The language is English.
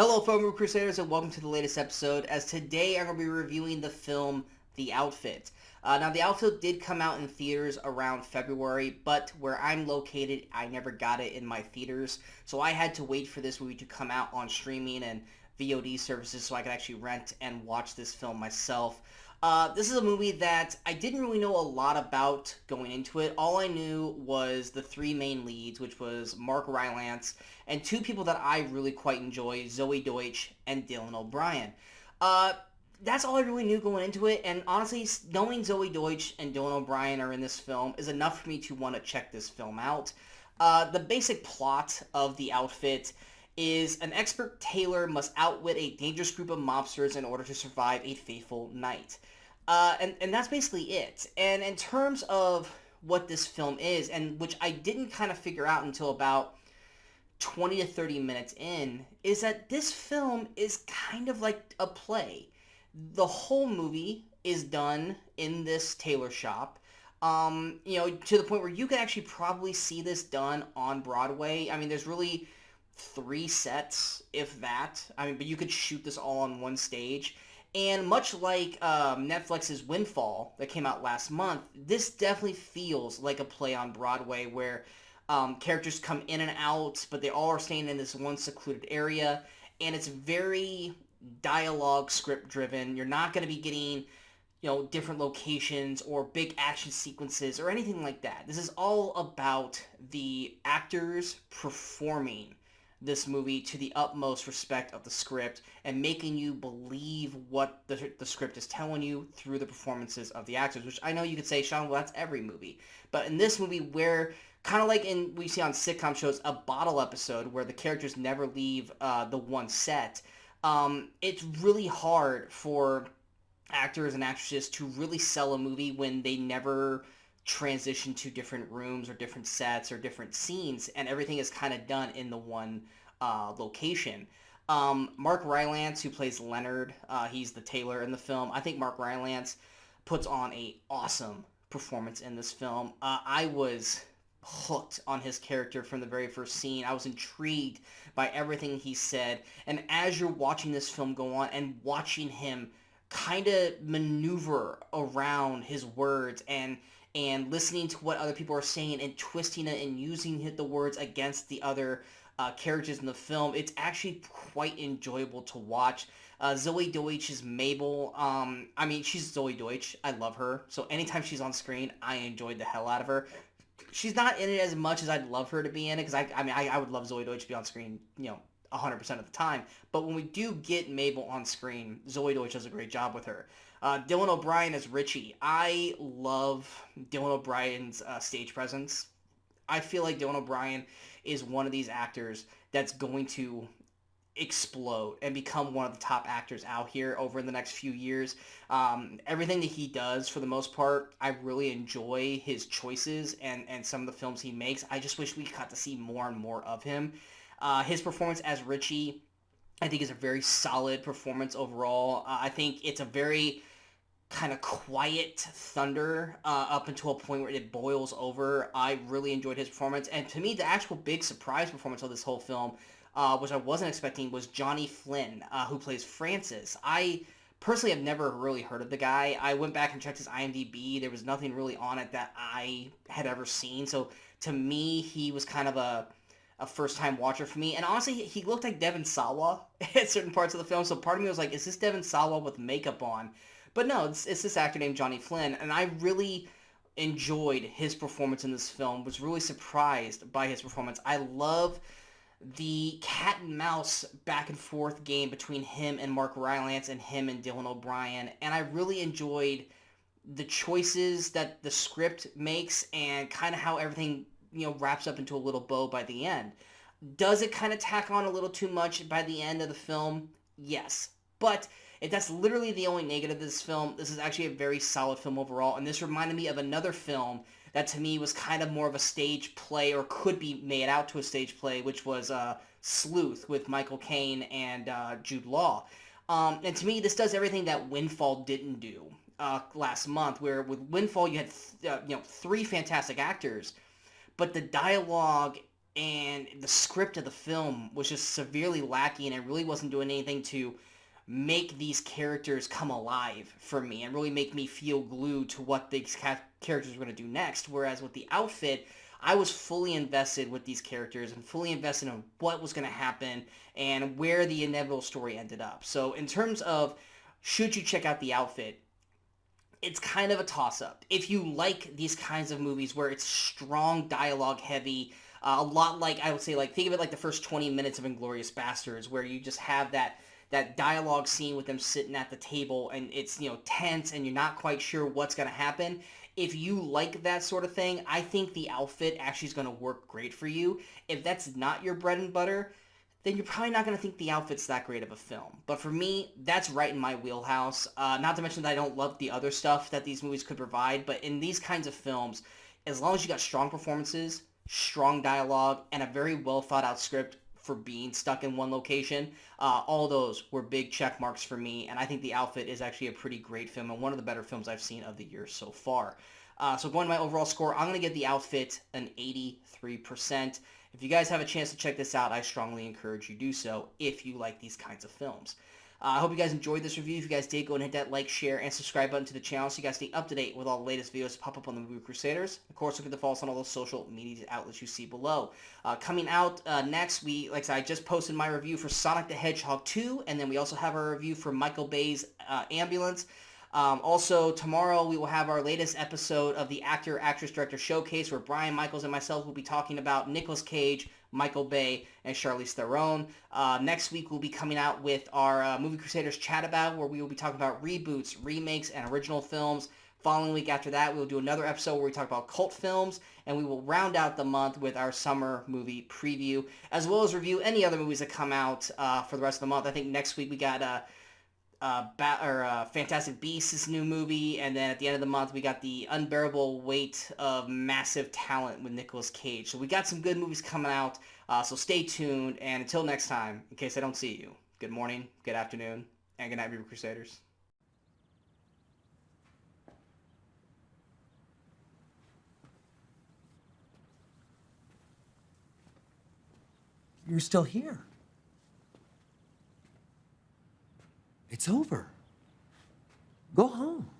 Hello, fellow Movie Crusaders, and welcome to the latest episode. As today, I'm going to be reviewing the film The Outfit. Now, The Outfit did come out in theaters around February, but where I'm located, I never got it in my theaters, so I had to wait for this movie to come out on streaming and VOD services so I could actually rent and watch this film myself. This is a movie that I didn't really know a lot about going into it. All I knew was the three main leads, which was Mark Rylance, and two people that I really quite enjoy, Zoe Deutsch and Dylan O'Brien. Uh, that's all I really knew going into it, and honestly, knowing Zoe Deutsch and Dylan O'Brien are in this film is enough for me to want to check this film out. The basic plot of The Outfit is an expert tailor must outwit a dangerous group of mobsters in order to survive a fateful night. And that's basically it. And in terms of what this film is, and which I didn't kind of figure out until about 20 to 30 minutes in, is that this film is kind of like a play. The whole movie is done in this tailor shop. To the point where you can actually probably see this done on Broadway. I mean, there's really three sets, if that. I mean, but you could shoot this all on one stage. And much like Netflix's Windfall that came out last month, this definitely feels like a play on Broadway where characters come in and out, but they all are staying in this one secluded area. And it's very dialogue script driven. You're not going to be getting different locations or big action sequences or anything like that. This is all about the actors performing this movie to the utmost respect of the script and making you believe what the script is telling you through the performances of the actors, which I know you could say, Sean, well, that's every movie. But in this movie, where kind of like we see on sitcom shows, a bottle episode where the characters never leave the one set, it's really hard for actors and actresses to really sell a movie when they never transition to different rooms or different sets or different scenes, and everything is kind of done in the one location. Mark Rylance, who plays Leonard, he's the tailor in the film. I think Mark Rylance puts on a awesome performance in this film. I was hooked on his character from the very first scene. I was intrigued by everything he said, and as you're watching this film go on and watching him kind of maneuver around his words and listening to what other people are saying and twisting it and using the words against the other characters in the film, it's actually quite enjoyable to watch. Zoe Deutsch is Mabel. She's Zoe Deutsch. I love her. So anytime she's on screen, I enjoyed the hell out of her. She's not in it as much as I'd love her to be in it, because I would love Zoe Deutsch to be on screen, 100% of the time. But when we do get Mabel on screen, Zoe Deutsch does a great job with her. Dylan O'Brien as Richie. I love Dylan O'Brien's stage presence. I feel like Dylan O'Brien is one of these actors that's going to explode and become one of the top actors out here over in the next few years. Everything that he does, for the most part, I really enjoy his choices and some of the films he makes. I just wish we got to see more and more of him. His performance as Richie, I think, is a very solid performance overall. I think it's a very kind of quiet thunder up until a point where it boils over. I really enjoyed his performance. And to me, the actual big surprise performance of this whole film, which I wasn't expecting, was Johnny Flynn, who plays Francis. I personally have never really heard of the guy. I went back and checked his IMDb. There was nothing really on it that I had ever seen. So to me, he was kind of a first-time watcher for me. And honestly, he looked like Devon Sawa at certain parts of the film. So part of me was like, is this Devon Sawa with makeup on? But no, it's this actor named Johnny Flynn. And I really enjoyed his performance in this film. Was really surprised by his performance. I love the cat and mouse back and forth game between him and Mark Rylance and him and Dylan O'Brien. And I really enjoyed the choices that the script makes and kind of how everything wraps up into a little bow by the end. Does it kind of tack on a little too much by the end of the film? Yes. But if that's literally the only negative of this film, this is actually a very solid film overall, and this reminded me of another film that to me was kind of more of a stage play, or could be made out to a stage play, which was Sleuth with Michael Caine and Jude Law. And to me, this does everything that Windfall didn't do last month, where with Windfall you had three fantastic actors, but the dialogue and the script of the film was just severely lacking, and it really wasn't doing anything to make these characters come alive for me and really make me feel glued to what these characters were going to do next. Whereas with the outfit, I was fully invested with these characters and fully invested in what was going to happen and where the inevitable story ended up. So in terms of should you check out the outfit, it's kind of a toss-up. If you like these kinds of movies where it's strong dialogue heavy, a lot like, I would say, like, think of it like the first 20 minutes of Inglourious Basterds, where you just have that dialogue scene with them sitting at the table, and it's, tense, and you're not quite sure what's going to happen. If you like that sort of thing, I think the outfit actually is going to work great for you. If that's not your bread and butter, then you're probably not going to think the outfit's that great of a film. But for me, that's right in my wheelhouse. Not to mention that I don't love the other stuff that these movies could provide, but in these kinds of films, as long as you got strong performances, strong dialogue, and a very well thought out script for being stuck in one location, all those were big check marks for me, and I think The Outfit is actually a pretty great film and one of the better films I've seen of the year so far. So going to my overall score, I'm going to give The Outfit an 83%. If you guys have a chance to check this out, I strongly encourage you do so if you like these kinds of films. I hope you guys enjoyed this review. If you guys did, go and hit that like, share, and subscribe button to the channel so you guys stay up to date with all the latest videos pop up on the Movie Crusaders. Of course, look at the follow us on all those social media outlets you see below. Coming out next, like I said, I just posted my review for Sonic the Hedgehog 2, and then we also have our review for Michael Bay's Ambulance. Also, tomorrow we will have our latest episode of the Actor, Actress, Director Showcase, where Brian Michaels and myself will be talking about Nicolas Cage, Michael Bay, and Charlize Theron. Next week we'll be coming out with our Movie Crusaders Chat About, where we will be talking about reboots, remakes, and original films. Following week after that, we will do another episode where we talk about cult films, and we will round out the month with our summer movie preview, as well as review any other movies that come out for the rest of the month. I think next week we got Fantastic Beasts' new movie, and then at the end of the month we got The Unbearable Weight of Massive Talent with Nicolas Cage. So we got some good movies coming out, so stay tuned, and until next time, in case I don't see you, good morning, good afternoon, and good night, Movie Crusaders. You're still here. It's over. Go home.